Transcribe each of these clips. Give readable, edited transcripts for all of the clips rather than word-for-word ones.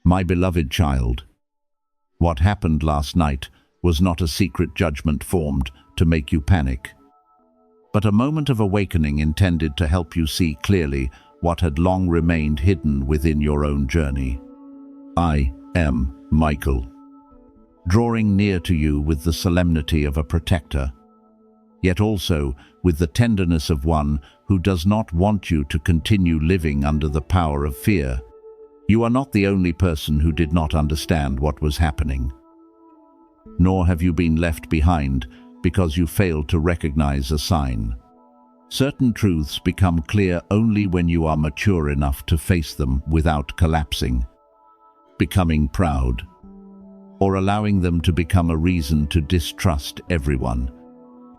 My beloved child, what happened last night was not a secret judgment formed to make you panic, but a moment of awakening intended to help you see clearly what had long remained hidden within your own journey. I am Michael, drawing near to you with the solemnity of a protector, yet also with the tenderness of one who does not want you to continue living under the power of fear. You are not the only person who did not understand what was happening, nor have you been left behind because you failed to recognize a sign. Certain truths become clear only when you are mature enough to face them without collapsing, becoming proud, or allowing them to become a reason to distrust everyone.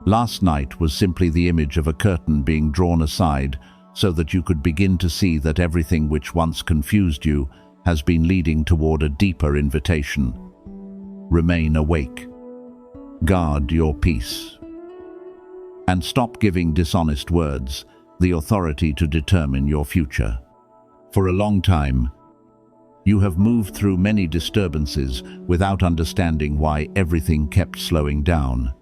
Last night was simply the image of a curtain being drawn aside so that you could begin to see that everything which once confused you has been leading toward a deeper invitation. Remain awake. Guard your peace. And stop giving dishonest words the authority to determine your future. For a long time, you have moved through many disturbances without understanding why everything kept slowing down.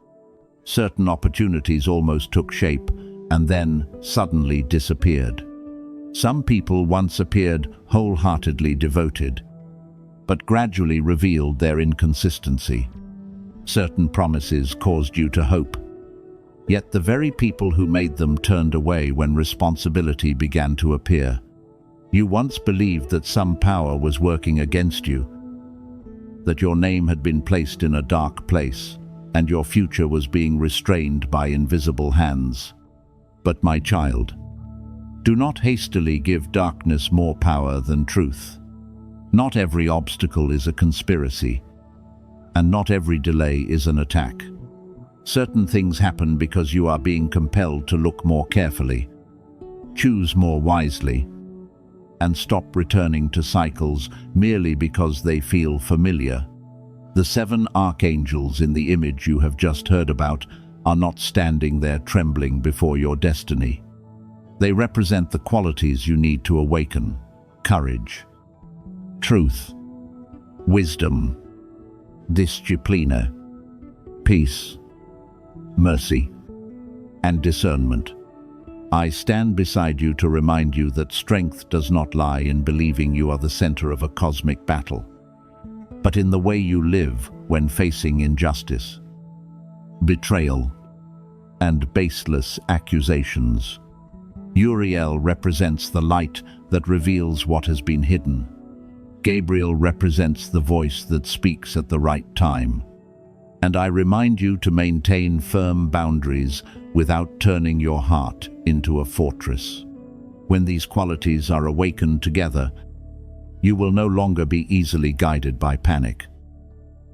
Certain opportunities almost took shape and then suddenly disappeared. Some people once appeared wholeheartedly devoted, but gradually revealed their inconsistency. Certain promises caused you to hope, yet the very people who made them turned away when responsibility began to appear. You once believed that some power was working against you, that your name had been placed in a dark place, and your future was being restrained by invisible hands. But my child, do not hastily give darkness more power than truth. Not every obstacle is a conspiracy, and not every delay is an attack. Certain things happen because you are being compelled to look more carefully, choose more wisely, and stop returning to cycles merely because they feel familiar. The 7 archangels in the image you have just heard about are not standing there trembling before your destiny. They represent the qualities you need to awaken: courage, truth, wisdom, disciplina, peace, mercy, and discernment. I stand beside you to remind you that strength does not lie in believing you are the center of a cosmic battle, but in the way you live when facing injustice, betrayal, and baseless accusations. Uriel represents the light that reveals what has been hidden. Gabriel represents the voice that speaks at the right time. And I remind you to maintain firm boundaries without turning your heart into a fortress. When these qualities are awakened together, you will no longer be easily guided by panic,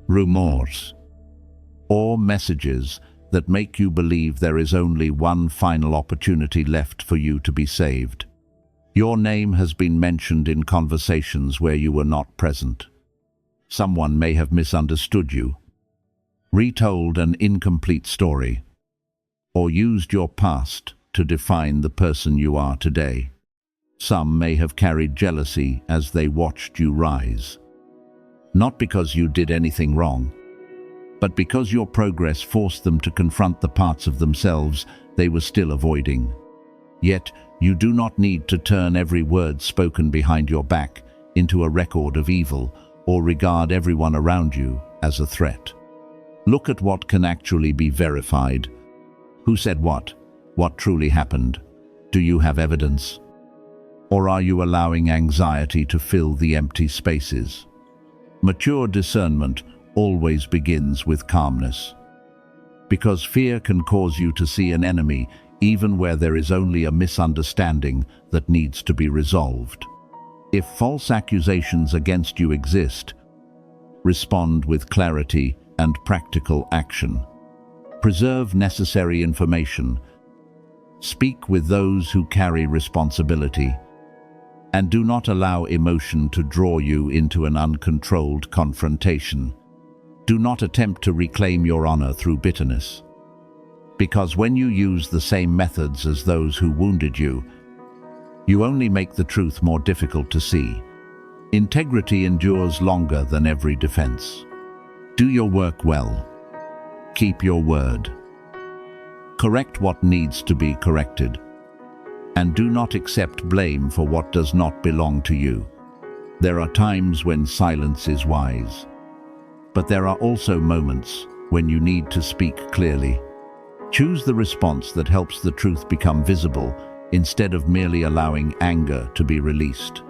rumors, or messages that make you believe there is only one final opportunity left for you to be saved. Your name has been mentioned in conversations where you were not present. Someone may have misunderstood you, retold an incomplete story, or used your past to define the person you are today. Some may have carried jealousy as they watched you rise, not because you did anything wrong, but because your progress forced them to confront the parts of themselves they were still avoiding. Yet, you do not need to turn every word spoken behind your back into a record of evil or regard everyone around you as a threat. Look at what can actually be verified. Who said what? What truly happened? Do you have evidence? Or are you allowing anxiety to fill the empty spaces? Mature discernment always begins with calmness, because fear can cause you to see an enemy even where there is only a misunderstanding that needs to be resolved. If false accusations against you exist, respond with clarity and practical action. Preserve necessary information. Speak with those who carry responsibility, and do not allow emotion to draw you into an uncontrolled confrontation. Do not attempt to reclaim your honor through bitterness, because when you use the same methods as those who wounded you, you only make the truth more difficult to see. Integrity endures longer than every defense. Do your work well. Keep your word. Correct what needs to be corrected. And do not accept blame for what does not belong to you. There are times when silence is wise. But there are also moments when you need to speak clearly. Choose the response that helps the truth become visible instead of merely allowing anger to be released.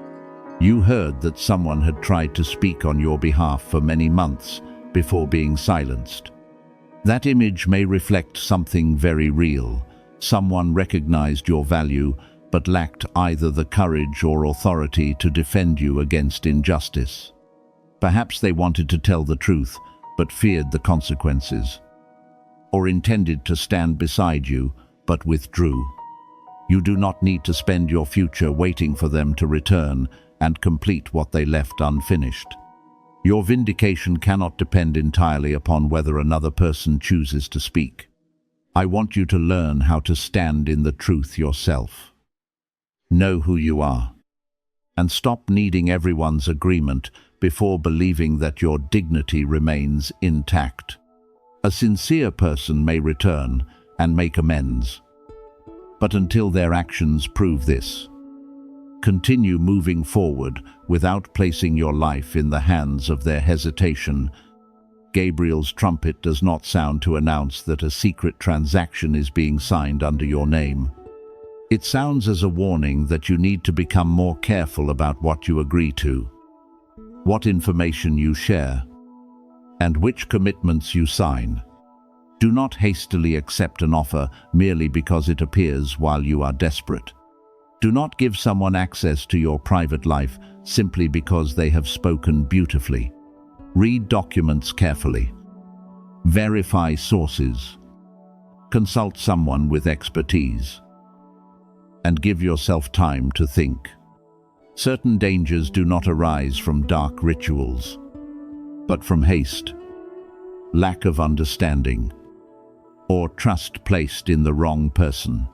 You heard that someone had tried to speak on your behalf for many months before being silenced. That image may reflect something very real. Someone recognized your value but lacked either the courage or authority to defend you against injustice. Perhaps they wanted to tell the truth but feared the consequences, or intended to stand beside you but withdrew. You do not need to spend your future waiting for them to return and complete what they left unfinished. Your vindication cannot depend entirely upon whether another person chooses to speak. I want you to learn how to stand in the truth yourself. Know who you are, and stop needing everyone's agreement before believing that your dignity remains intact. A sincere person may return and make amends, but until their actions prove this, continue moving forward without placing your life in the hands of their hesitation. Gabriel's trumpet does not sound to announce that a secret transaction is being signed under your name. It sounds as a warning that you need to become more careful about what you agree to, what information you share, and which commitments you sign. Do not hastily accept an offer merely because it appears while you are desperate. Do not give someone access to your private life simply because they have spoken beautifully. Read documents carefully. Verify sources. Consult someone with expertise. And give yourself time to think. Certain dangers do not arise from dark rituals, but from haste, lack of understanding, or trust placed in the wrong person.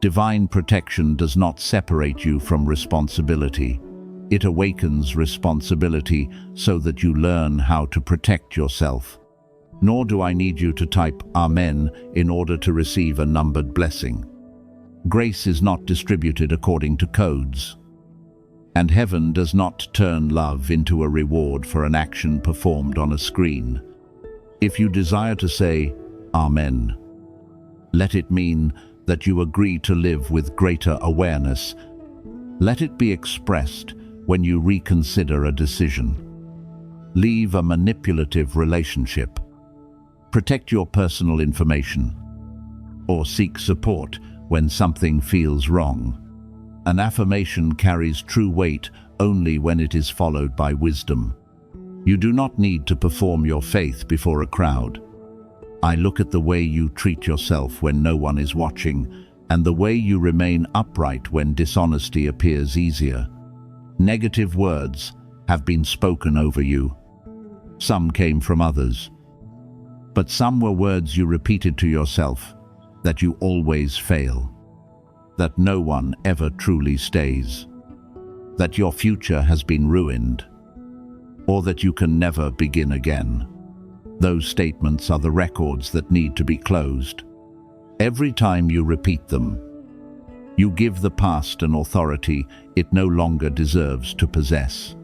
Divine protection does not separate you from responsibility. It awakens responsibility so that you learn how to protect yourself. Nor do I need you to type Amen in order to receive a numbered blessing. Grace is not distributed according to codes. And heaven does not turn love into a reward for an action performed on a screen. If you desire to say Amen, let it mean that you agree to live with greater awareness. Let it be expressed when you reconsider a decision. Leave a manipulative relationship. Protect your personal information. Or seek support when something feels wrong. An affirmation carries true weight only when it is followed by wisdom. You do not need to perform your faith before a crowd. I look at the way you treat yourself when no one is watching, and the way you remain upright when dishonesty appears easier. Negative words have been spoken over you. Some came from others, but some were words you repeated to yourself, that you always fail, that no one ever truly stays, that your future has been ruined, or that you can never begin again. Those statements are the records that need to be closed. Every time you repeat them, you give the past an authority it no longer deserves to possess.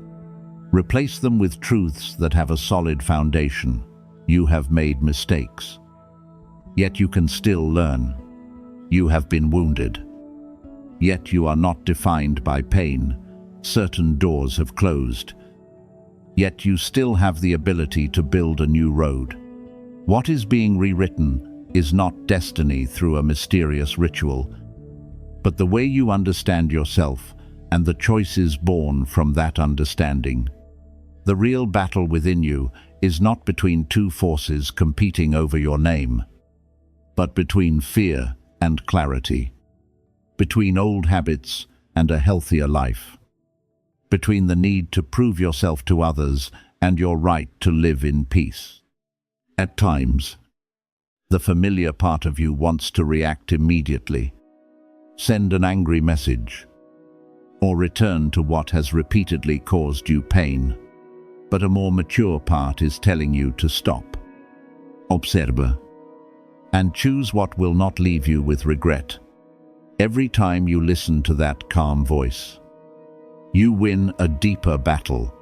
Replace them with truths that have a solid foundation. You have made mistakes, yet you can still learn. You have been wounded, yet you are not defined by pain. Certain doors have closed, yet you still have the ability to build a new road. What is being rewritten is not destiny through a mysterious ritual, but the way you understand yourself and the choices born from that understanding. The real battle within you is not between two forces competing over your name, but between fear and clarity, between old habits and a healthier life, between the need to prove yourself to others and your right to live in peace. At times, the familiar part of you wants to react immediately, send an angry message, or return to what has repeatedly caused you pain. But a more mature part is telling you to stop. Observe and choose what will not leave you with regret. Every time you listen to that calm voice, you win a deeper battle.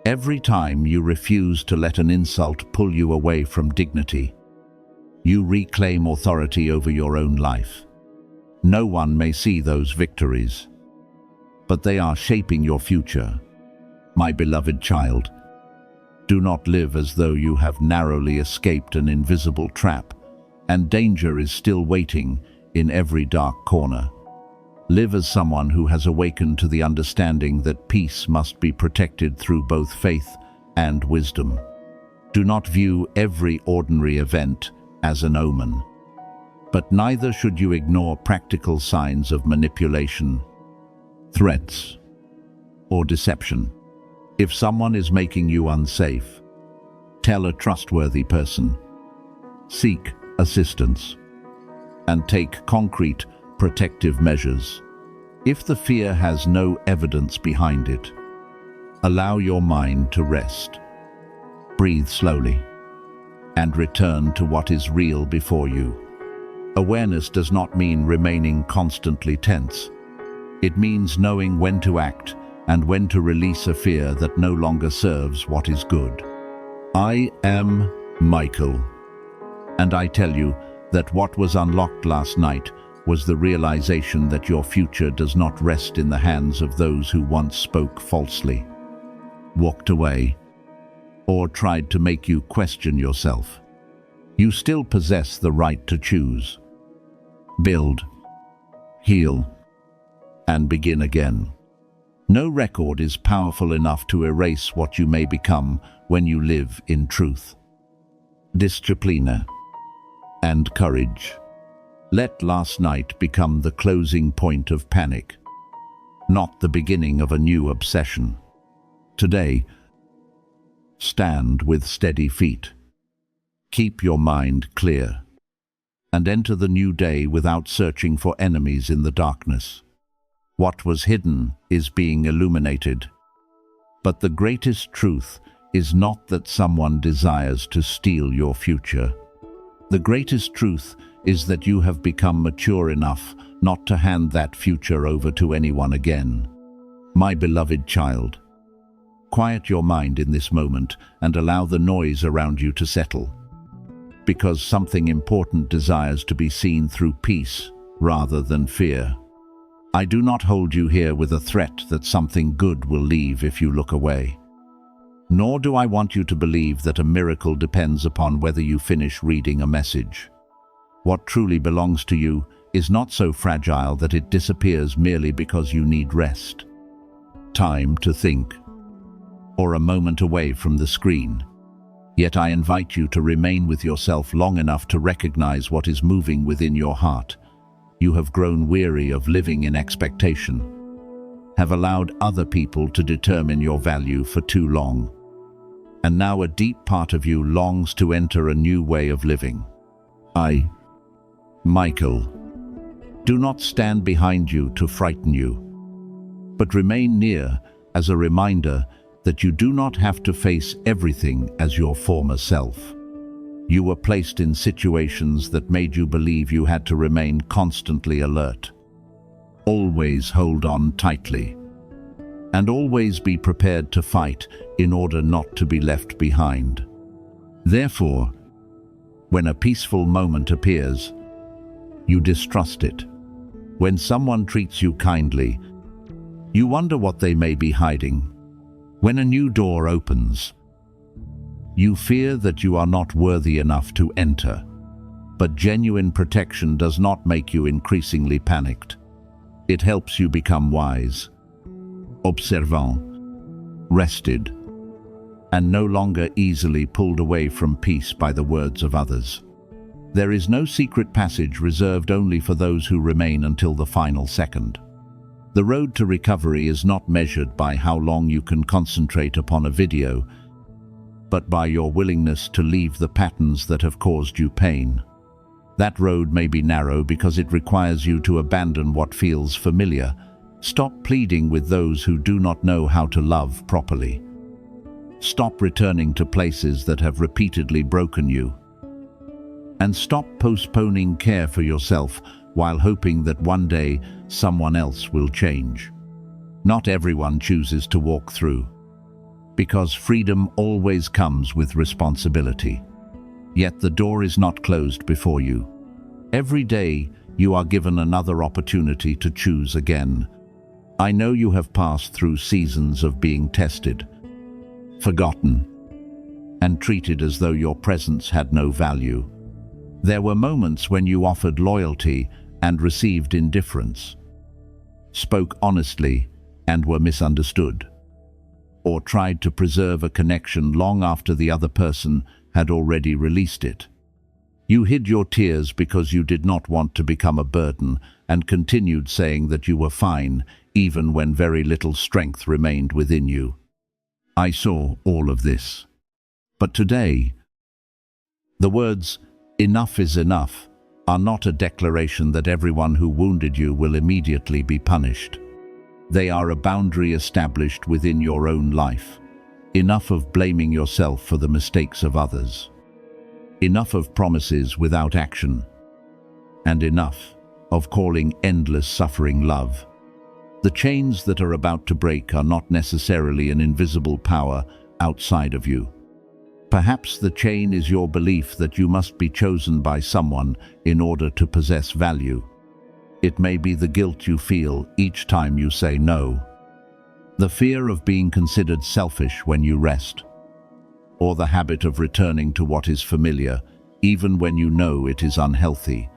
Every time you refuse to let an insult pull you away from dignity, you reclaim authority over your own life. No one may see those victories, but they are shaping your future. My beloved child, do not live as though you have narrowly escaped an invisible trap, and danger is still waiting in every dark corner. Live as someone who has awakened to the understanding that peace must be protected through both faith and wisdom. Do not view every ordinary event as an omen, but neither should you ignore practical signs of manipulation, threats, or deception. If someone is making you unsafe, tell a trustworthy person. Seek assistance and take concrete protective measures. If the fear has no evidence behind it, allow your mind to rest. Breathe slowly and return to what is real before you. Awareness does not mean remaining constantly tense. It means knowing when to act and when to release a fear that no longer serves what is good. I am Michael, and I tell you that what was unlocked last night was the realization that your future does not rest in the hands of those who once spoke falsely, walked away, or tried to make you question yourself. You still possess the right to choose, build, heal, and begin again. No record is powerful enough to erase what you may become when you live in truth, discipline, and courage. Let last night become the closing point of panic, not the beginning of a new obsession. Today, stand with steady feet. Keep your mind clear, and enter the new day without searching for enemies in the darkness. What was hidden is being illuminated. But the greatest truth is not that someone desires to steal your future. The greatest truth is that you have become mature enough not to hand that future over to anyone again. My beloved child, quiet your mind in this moment and allow the noise around you to settle, because something important desires to be seen through peace rather than fear. I do not hold you here with a threat that something good will leave if you look away. Nor do I want you to believe that a miracle depends upon whether you finish reading a message. What truly belongs to you is not so fragile that it disappears merely because you need rest, time to think, or a moment away from the screen. Yet I invite you to remain with yourself long enough to recognize what is moving within your heart. You have grown weary of living in expectation, have allowed other people to determine your value for too long, and now a deep part of you longs to enter a new way of living. I, Michael, do not stand behind you to frighten you, but remain near as a reminder that you do not have to face everything as your former self. You were placed in situations that made you believe you had to remain constantly alert. Always hold on tightly, and always be prepared to fight in order not to be left behind. Therefore, when a peaceful moment appears, you distrust it. When someone treats you kindly, you wonder what they may be hiding. When a new door opens, you fear that you are not worthy enough to enter. But genuine protection does not make you increasingly panicked. It helps you become wise, observant, rested, and no longer easily pulled away from peace by the words of others. There is no secret passage reserved only for those who remain until the final second. The road to recovery is not measured by how long you can concentrate upon a video, but by your willingness to leave the patterns that have caused you pain. That road may be narrow because it requires you to abandon what feels familiar Stop pleading with those who do not know how to love properly. Stop returning to places that have repeatedly broken you. And stop postponing care for yourself while hoping that one day someone else will change. Not everyone chooses to walk through, because freedom always comes with responsibility. Yet the door is not closed before you. Every day you are given another opportunity to choose again. I know you have passed through seasons of being tested, forgotten, and treated as though your presence had no value. There were moments when you offered loyalty and received indifference, spoke honestly and were misunderstood, or tried to preserve a connection long after the other person had already released it. You hid your tears because you did not want to become a burden and continued saying that you were fine even when very little strength remained within you. I saw all of this. But today, the words, "Enough is enough," are not a declaration that everyone who wounded you will immediately be punished. They are a boundary established within your own life. Enough of blaming yourself for the mistakes of others. Enough of promises without action. And enough of calling endless suffering love. The chains that are about to break are not necessarily an invisible power outside of you. Perhaps the chain is your belief that you must be chosen by someone in order to possess value. It may be the guilt you feel each time you say no. The fear of being considered selfish when you rest. Or the habit of returning to what is familiar, even when you know it is unhealthy.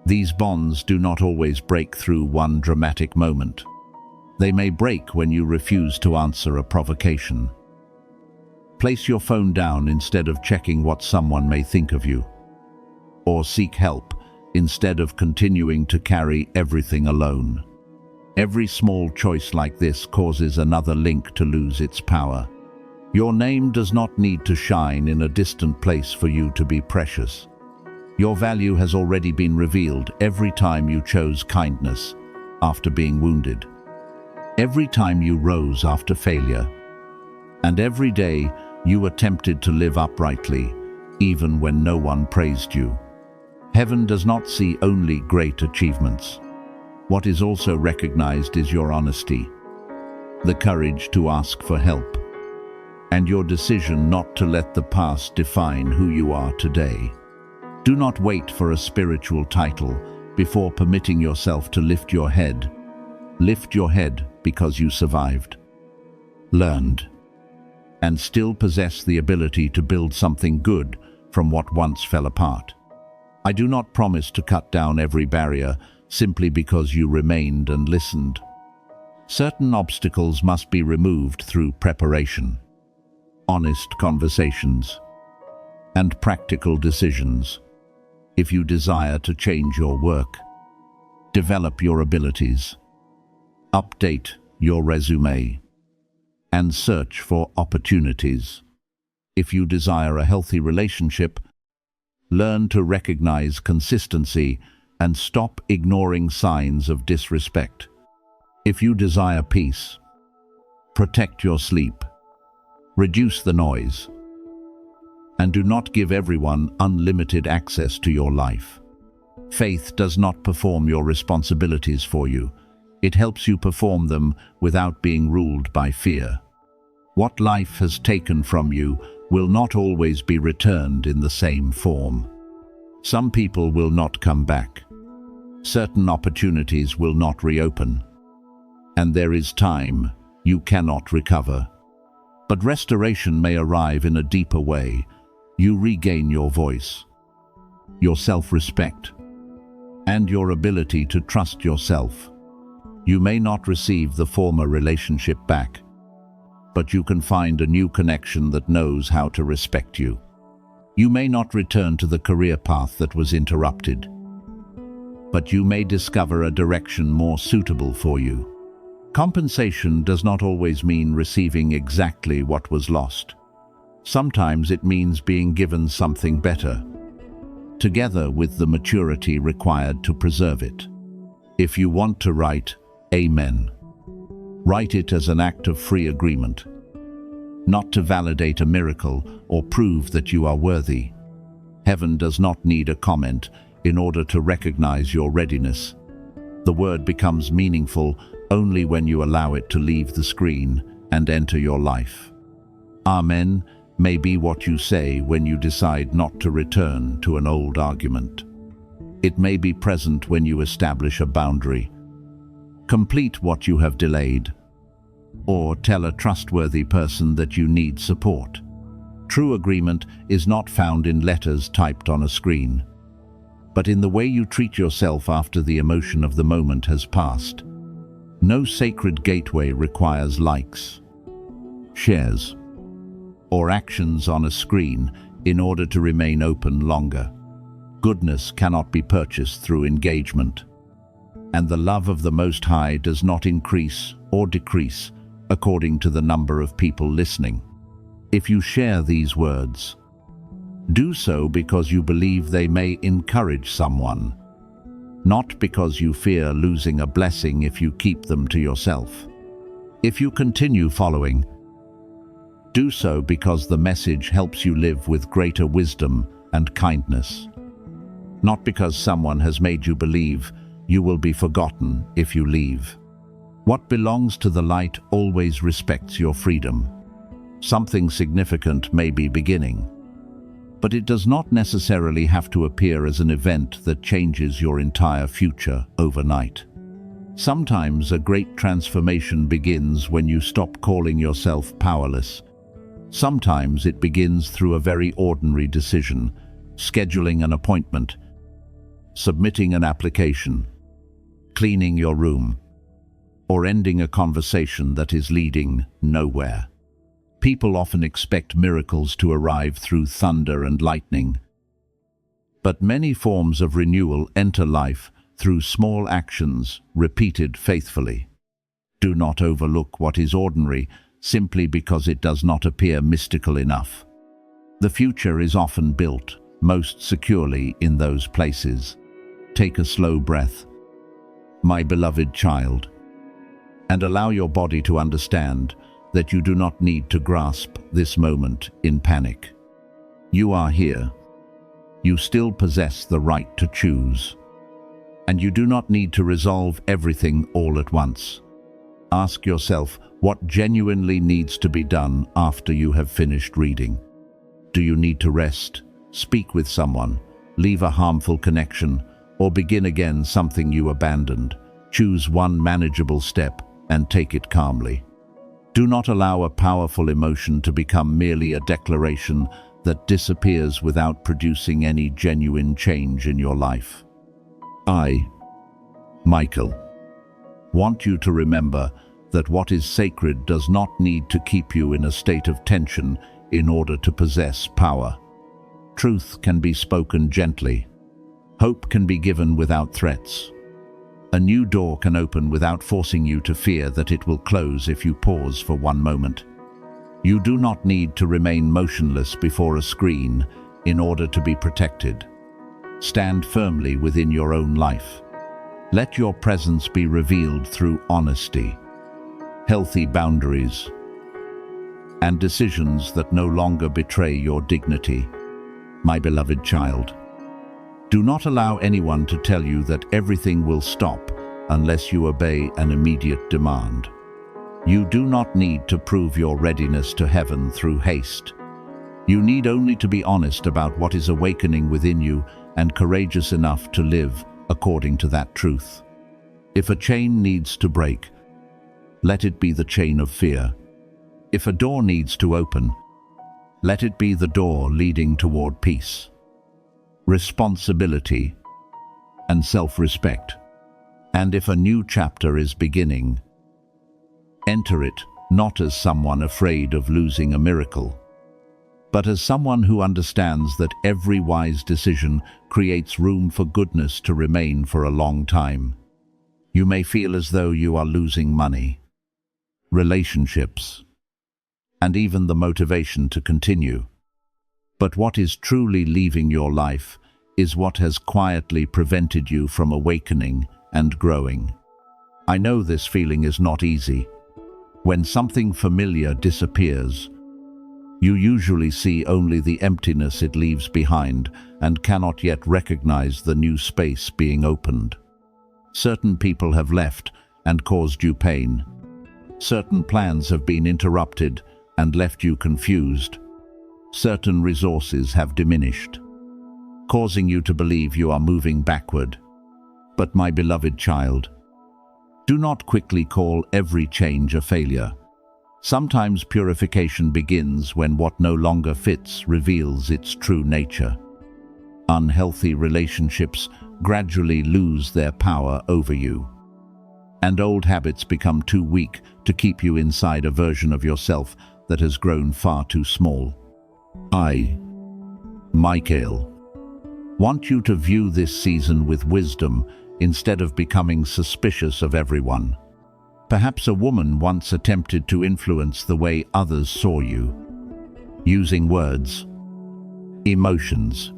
These bonds do not always break through one dramatic moment. They may break when you refuse to answer a provocation. Place your phone down instead of checking what someone may think of you. Or seek help instead of continuing to carry everything alone. Every small choice like this causes another link to lose its power. Your name does not need to shine in a distant place for you to be precious. Your value has already been revealed every time you chose kindness after being wounded. Every time you rose after failure. And every day you attempted to live uprightly, even when no one praised you. Heaven does not see only great achievements. What is also recognized is your honesty, the courage to ask for help, and your decision not to let the past define who you are today. Do not wait for a spiritual title before permitting yourself to lift your head. Lift your head because you survived, learned, and still possess the ability to build something good from what once fell apart. I do not promise to cut down every barrier simply because you remained and listened. Certain obstacles must be removed through preparation, honest conversations, and practical decisions. If you desire to change your work, develop your abilities, update your resume, and search for opportunities. If you desire a healthy relationship, learn to recognize consistency and stop ignoring signs of disrespect. If you desire peace, protect your sleep, reduce the noise, and do not give everyone unlimited access to your life. Faith does not perform your responsibilities for you. It helps you perform them without being ruled by fear. What life has taken from you will not always be returned in the same form. Some people will not come back. Certain opportunities will not reopen. And there is time you cannot recover. But restoration may arrive in a deeper way. You regain your voice, your self-respect, and your ability to trust yourself. You may not receive the former relationship back, but you can find a new connection that knows how to respect you. You may not return to the career path that was interrupted, but you may discover a direction more suitable for you. Compensation does not always mean receiving exactly what was lost. Sometimes it means being given something better, together with the maturity required to preserve it. If you want to write, Amen. Write it as an act of free agreement, not to validate a miracle or prove that you are worthy. Heaven does not need a comment in order to recognize your readiness. The word becomes meaningful only when you allow it to leave the screen and enter your life. Amen may be what you say when you decide not to return to an old argument. It may be present when you establish a boundary, complete what you have delayed, or tell a trustworthy person that you need support. True agreement is not found in letters typed on a screen, but in the way you treat yourself after the emotion of the moment has passed. No sacred gateway requires likes, shares, or actions on a screen in order to remain open longer. Goodness cannot be purchased through engagement, and the love of the Most High does not increase or decrease according to the number of people listening. If you share these words, do so because you believe they may encourage someone, not because you fear losing a blessing if you keep them to yourself. If you continue following, do so because the message helps you live with greater wisdom and kindness, not because someone has made you believe you will be forgotten if you leave. What belongs to the light always respects your freedom. Something significant may be beginning, but it does not necessarily have to appear as an event that changes your entire future overnight. Sometimes a great transformation begins when you stop calling yourself powerless. Sometimes it begins through a very ordinary decision, scheduling an appointment, submitting an application, cleaning your room, or ending a conversation that is leading nowhere. People often expect miracles to arrive through thunder and lightning, but many forms of renewal enter life through small actions repeated faithfully. Do not overlook what is ordinary simply because it does not appear mystical enough. The future is often built most securely in those places. Take a slow breath, my beloved child, and allow your body to understand that you do not need to grasp this moment in panic. You are here. You still possess the right to choose. And you do not need to resolve everything all at once. Ask yourself what genuinely needs to be done after you have finished reading. Do you need to rest, speak with someone, leave a harmful connection, or begin again something you abandoned? Choose one manageable step and take it calmly. Do not allow a powerful emotion to become merely a declaration that disappears without producing any genuine change in your life. I, Michael, want you to remember that what is sacred does not need to keep you in a state of tension in order to possess power. Truth can be spoken gently. Hope can be given without threats. A new door can open without forcing you to fear that it will close if you pause for one moment. You do not need to remain motionless before a screen in order to be protected. Stand firmly within your own life. Let your presence be revealed through honesty, healthy boundaries, and decisions that no longer betray your dignity. My beloved child, do not allow anyone to tell you that everything will stop unless you obey an immediate demand. You do not need to prove your readiness to heaven through haste. You need only to be honest about what is awakening within you and courageous enough to live according to that truth. If a chain needs to break, let it be the chain of fear. If a door needs to open, let it be the door leading toward peace, responsibility, and self-respect. And if a new chapter is beginning, enter it not as someone afraid of losing a miracle, but as someone who understands that every wise decision creates room for goodness to remain for a long time. You may feel as though you are losing money, relationships, and even the motivation to continue. But what is truly leaving your life is what has quietly prevented you from awakening and growing. I know this feeling is not easy. When something familiar disappears, you usually see only the emptiness it leaves behind and cannot yet recognize the new space being opened. Certain people have left and caused you pain. Certain plans have been interrupted and left you confused. Certain resources have diminished, causing you to believe you are moving backward. But my beloved child, do not quickly call every change a failure. Sometimes purification begins when what no longer fits reveals its true nature. Unhealthy relationships gradually lose their power over you, and old habits become too weak to keep you inside a version of yourself that has grown far too small. I, Michael, want you to view this season with wisdom instead of becoming suspicious of everyone. Perhaps a woman once attempted to influence the way others saw you, using words, emotions,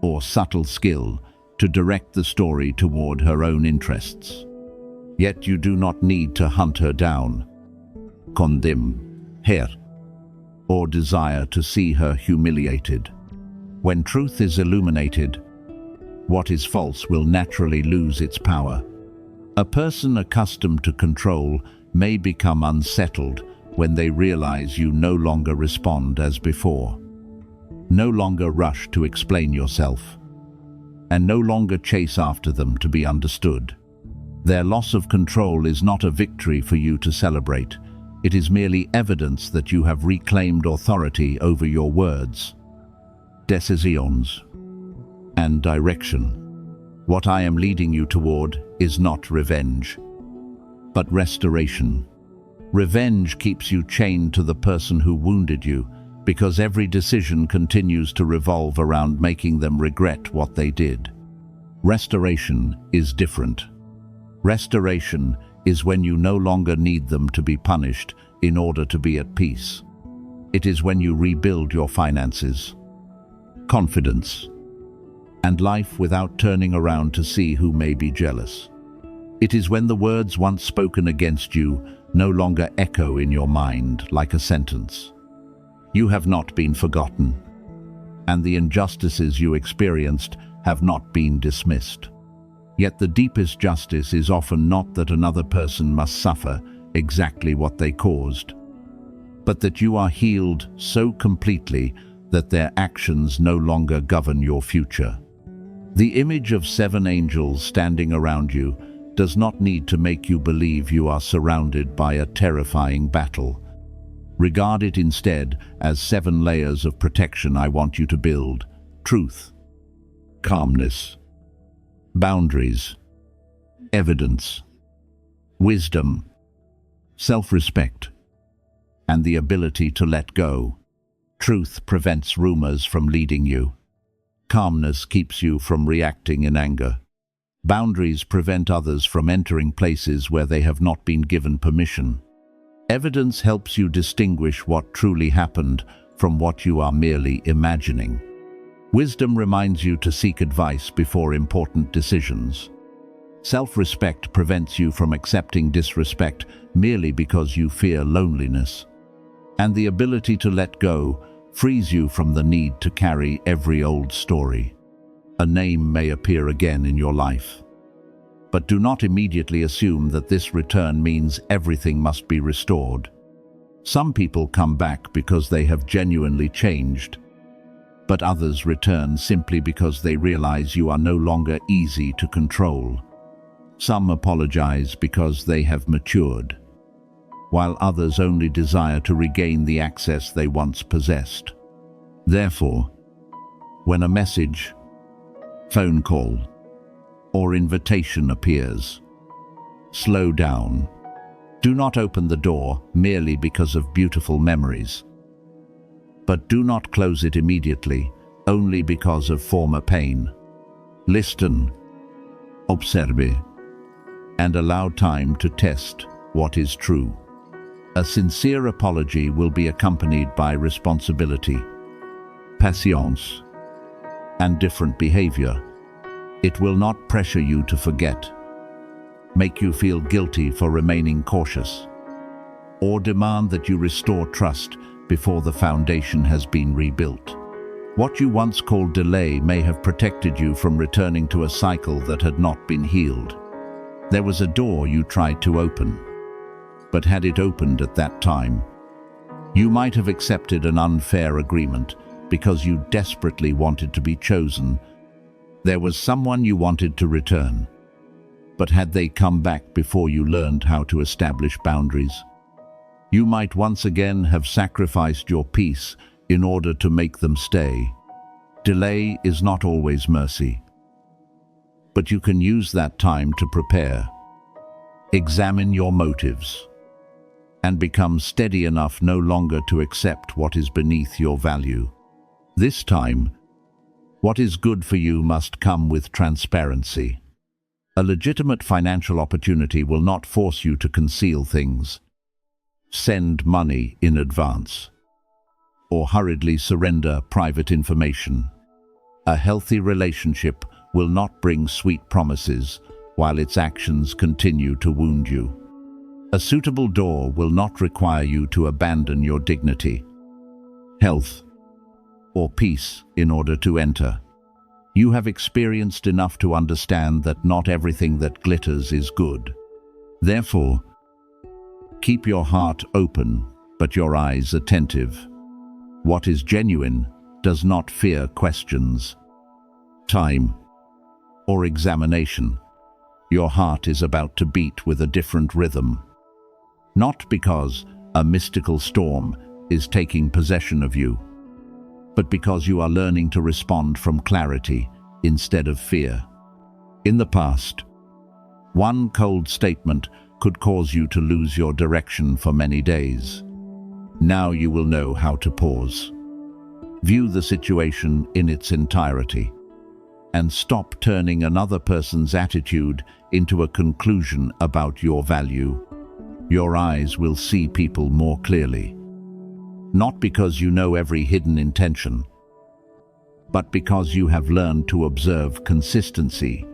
or subtle skill to direct the story toward her own interests. Yet you do not need to hunt her down, condemn her, or desire to see her humiliated. When truth is illuminated, what is false will naturally lose its power. A person accustomed to control may become unsettled when they realize you no longer respond as before, no longer rush to explain yourself, and no longer chase after them to be understood. Their loss of control is not a victory for you to celebrate. It is merely evidence that you have reclaimed authority over your words, decisions, and direction. What I am leading you toward is not revenge, but restoration. Revenge keeps you chained to the person who wounded you, because every decision continues to revolve around making them regret what they did. Restoration is different. Restoration is when you no longer need them to be punished in order to be at peace. It is when you rebuild your finances, confidence, and life without turning around to see who may be jealous. It is when the words once spoken against you no longer echo in your mind like a sentence. You have not been forgotten, and the injustices you experienced have not been dismissed. Yet the deepest justice is often not that another person must suffer exactly what they caused, but that you are healed so completely that their actions no longer govern your future. The image of 7 angels standing around you does not need to make you believe you are surrounded by a terrifying battle. Regard it instead as 7 layers of protection I want you to build: truth, calmness, boundaries, evidence, wisdom, self-respect, and the ability to let go. Truth prevents rumors from leading you. Calmness keeps you from reacting in anger. Boundaries prevent others from entering places where they have not been given permission. Evidence helps you distinguish what truly happened from what you are merely imagining. Wisdom reminds you to seek advice before important decisions. Self-respect prevents you from accepting disrespect merely because you fear loneliness. And the ability to let go frees you from the need to carry every old story. A name may appear again in your life, but do not immediately assume that this return means everything must be restored. Some people come back because they have genuinely changed, but others return simply because they realize you are no longer easy to control. Some apologize because they have matured, while others only desire to regain the access they once possessed. Therefore, when a message, phone call, or invitation appears, slow down. Do not open the door merely because of beautiful memories. But do not close it immediately, only because of former pain. Listen, observe, and allow time to test what is true. A sincere apology will be accompanied by responsibility, patience, and different behavior. It will not pressure you to forget. make you feel guilty for remaining cautious, or demand that you restore trust before the foundation has been rebuilt. What you once called delay may have protected you from returning to a cycle that had not been healed. There was a door you tried to open, but had it opened at that time, you might have accepted an unfair agreement because you desperately wanted to be chosen. There was someone you wanted to return, but had they come back before you learned how to establish boundaries, you might once again have sacrificed your peace in order to make them stay. Delay is not always mercy, but you can use that time to prepare. Examine your motives and become steady enough no longer to accept what is beneath your value. This time, what is good for you must come with transparency. A legitimate financial opportunity will not force you to conceal things, send money in advance, or hurriedly surrender private information. A healthy relationship will not bring sweet promises while its actions continue to wound you. A suitable door will not require you to abandon your dignity, health, or peace in order to enter. You have experienced enough to understand that not everything that glitters is good. Therefore, keep your heart open, but your eyes attentive. What is genuine does not fear questions, time, or examination. Your heart is about to beat with a different rhythm, not because a mystical storm is taking possession of you, but because you are learning to respond from clarity instead of fear. In the past, one cold statement could cause you to lose your direction for many days. Now you will know how to pause, view the situation in its entirety, and stop turning another person's attitude into a conclusion about your value. Your eyes will see people more clearly, not because you know every hidden intention, but because you have learned to observe consistency.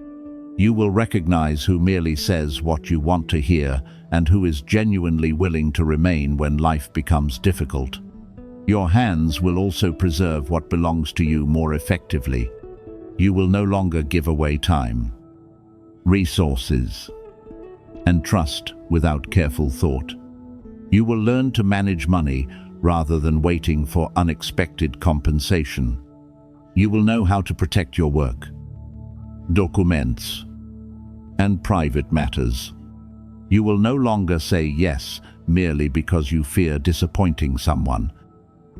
You will recognize who merely says what you want to hear and who is genuinely willing to remain when life becomes difficult. Your hands will also preserve what belongs to you more effectively. You will no longer give away time, resources, and trust without careful thought. You will learn to manage money rather than waiting for unexpected compensation. You will know how to protect your work, documents, and private matters. You will no longer say yes merely because you fear disappointing someone.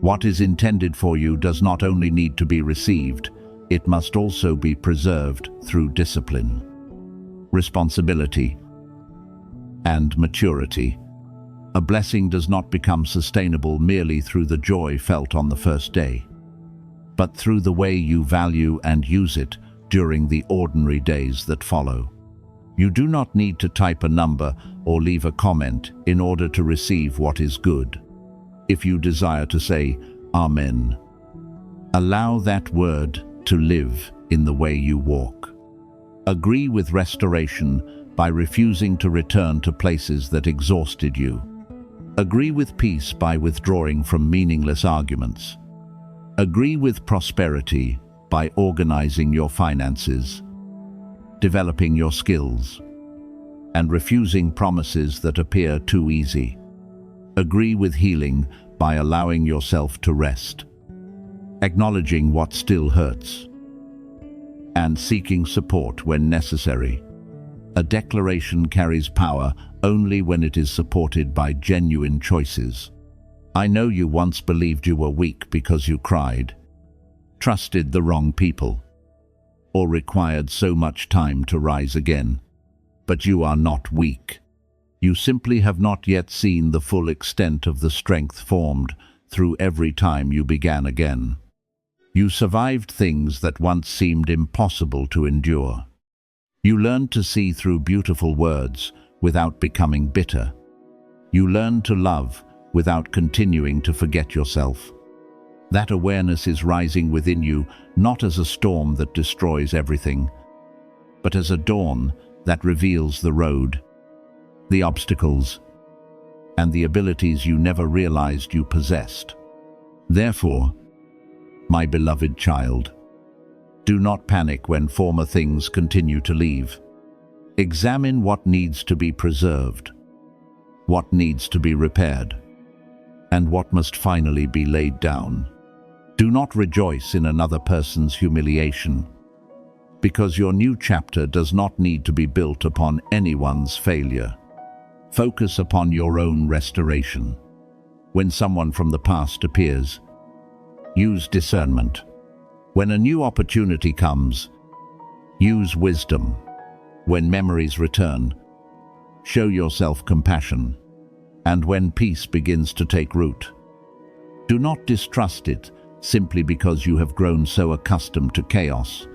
What is intended for you does not only need to be received, it must also be preserved through discipline, responsibility, and maturity. A blessing does not become sustainable merely through the joy felt on the first day, but through the way you value and use it during the ordinary days that follow. You do not need to type a number or leave a comment in order to receive what is good. If you desire to say Amen, allow that word to live in the way you walk. Agree with restoration by refusing to return to places that exhausted you. Agree with peace by withdrawing from meaningless arguments. Agree with prosperity by organizing your finances, developing your skills, and refusing promises that appear too easy. Agree with healing by allowing yourself to rest, acknowledging what still hurts, and seeking support when necessary. A declaration carries power only when it is supported by genuine choices. I know you once believed you were weak because you cried, trusted the wrong people, or required so much time to rise again. But you are not weak. You simply have not yet seen the full extent of the strength formed through every time you began again. You survived things that once seemed impossible to endure. You learned to see through beautiful words without becoming bitter. You learned to love without continuing to forget yourself. That awareness is rising within you, not as a storm that destroys everything, but as a dawn that reveals the road, the obstacles, and the abilities you never realized you possessed. Therefore, my beloved child, do not panic when former things continue to leave. Examine what needs to be preserved, what needs to be repaired, and what must finally be laid down. Do not rejoice in another person's humiliation, because your new chapter does not need to be built upon anyone's failure. Focus upon your own restoration. When someone from the past appears, use discernment. When a new opportunity comes, use wisdom. When memories return, show yourself compassion. And when peace begins to take root, do not distrust it simply because you have grown so accustomed to chaos.